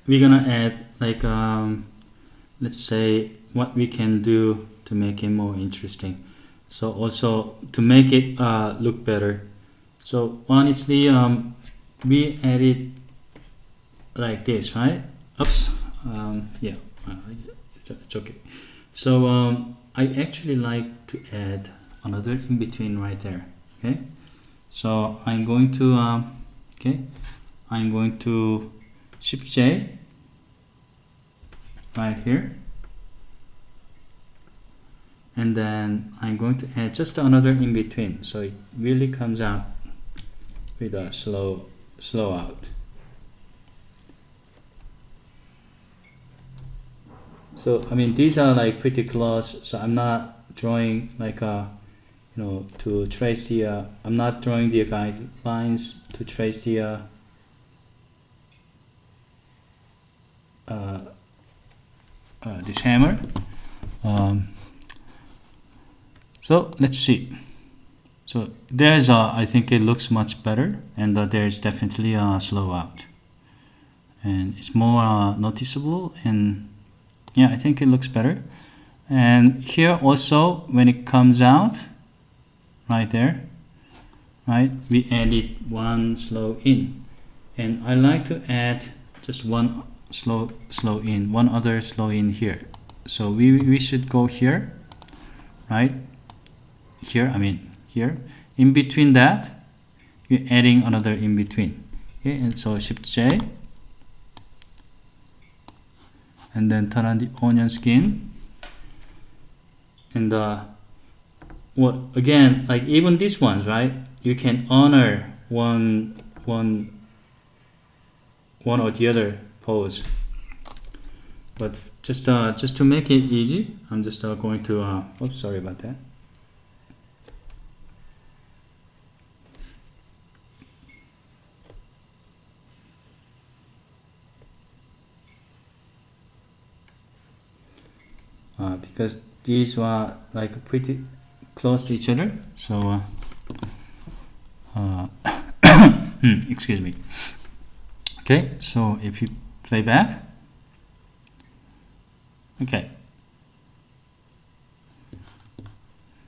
we're gonna add like let's say what we can do to make it more interesting. So also to make it look better. So honestly, we edit like this, right? Oops. Yeah, it's okay. So I actually like to add another in between right there. Okay. So I'm going to okay. I'm going to Shift J right here, and then I'm going to add just another in between, so it really comes out with a slow out. So I mean these are like pretty close, so I'm not drawing like a to trace the I'm not drawing the guidelines to trace the this hammer. So let's see. So there's I think it looks much better, and there's definitely a slow out, and it's more noticeable, and yeah, I think it looks better. And here also when it comes out right there, right, we added one slow in, and I like to add just one slow in, one other slow in here. So we should go here, right here, I mean here, in between that you're adding another in between. Okay, and so Shift J, and then turn on the onion skin, and what again, like even these ones, right, you can honor one or the other pose, but just to make it easy, I'm just going to oops, sorry about that. Because these are like pretty close to each other, so excuse me. Okay, so if you play back, okay,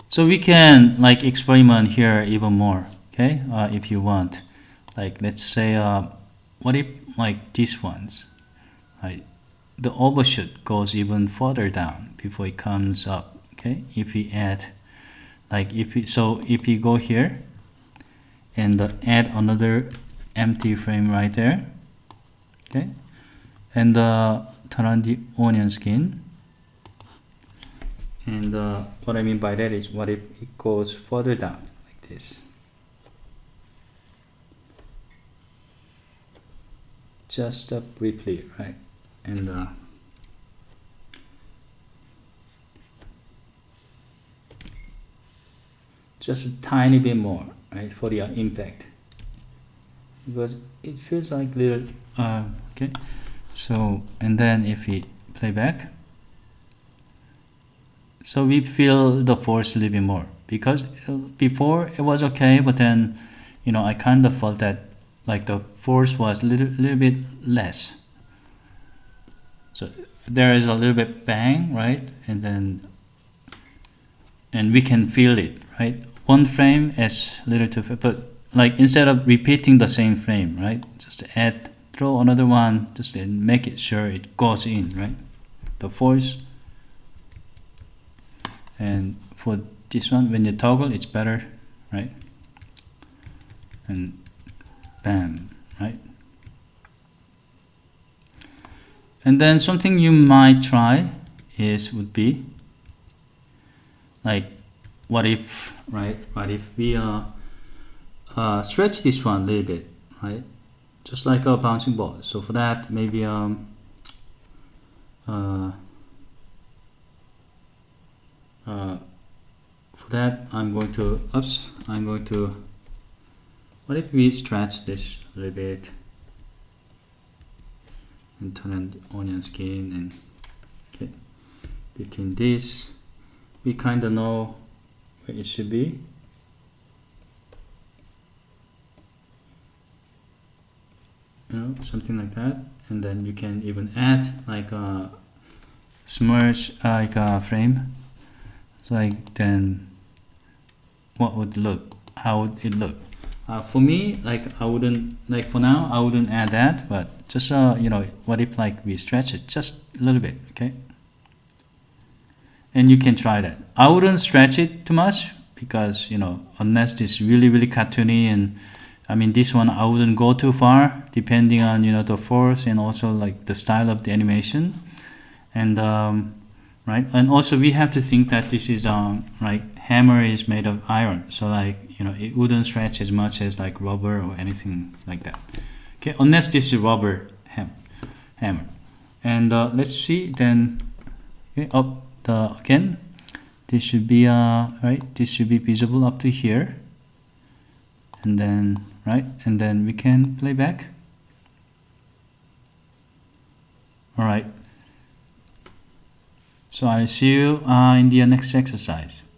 so we can like experiment here even more. Okay, if you want, like let's say what if like these ones, right, the overshoot goes even further down before it comes up. Okay, if we add like if we go here and add another empty frame right there, okay, and turn on the onion skin, and what I mean by that is what if it goes further down like this, just briefly, right, and just a tiny bit more, right, for the impact, because it feels like little okay. So and then if we play back, so we feel the force a little bit more, because before it was okay, but then I kind of felt that like the force was a little bit less. So there is a little bit bang, right, and we can feel it, right. One frame is little too fast, but like instead of repeating the same frame, right, just throw another one, just to make it sure it goes in, right, the force. And for this one, when you toggle, it's better, right, and bam, right. And then something you might try would be like what if, right, what if we stretch this one a little bit, right, just like a bouncing ball. So for that, maybe for that I'm going to what if we stretch this a little bit and turn on the onion skin, and okay, between this we kind of know where it should be. Something like that. and then you can even add like a smudge like a frame. So like then what would look, how would it look? For me, like I wouldn't, like for now I wouldn't add that, but just you know, what if like we stretch it just a little bit, okay? And you can try that. I wouldn't stretch it too much because, you know, unless it's really cartoony, and I mean this one I wouldn't go too far depending on, you know, the force and also like the style of the animation. And right, and also we have to think that this is like hammer is made of iron, so like, you know, it wouldn't stretch as much as like rubber or anything like that, okay, unless this is rubber hammer. And let's see then, okay, up the again, this should be right, this should be visible up to here, and then right, and then we can play back. All right, so I'll see you in the next exercise.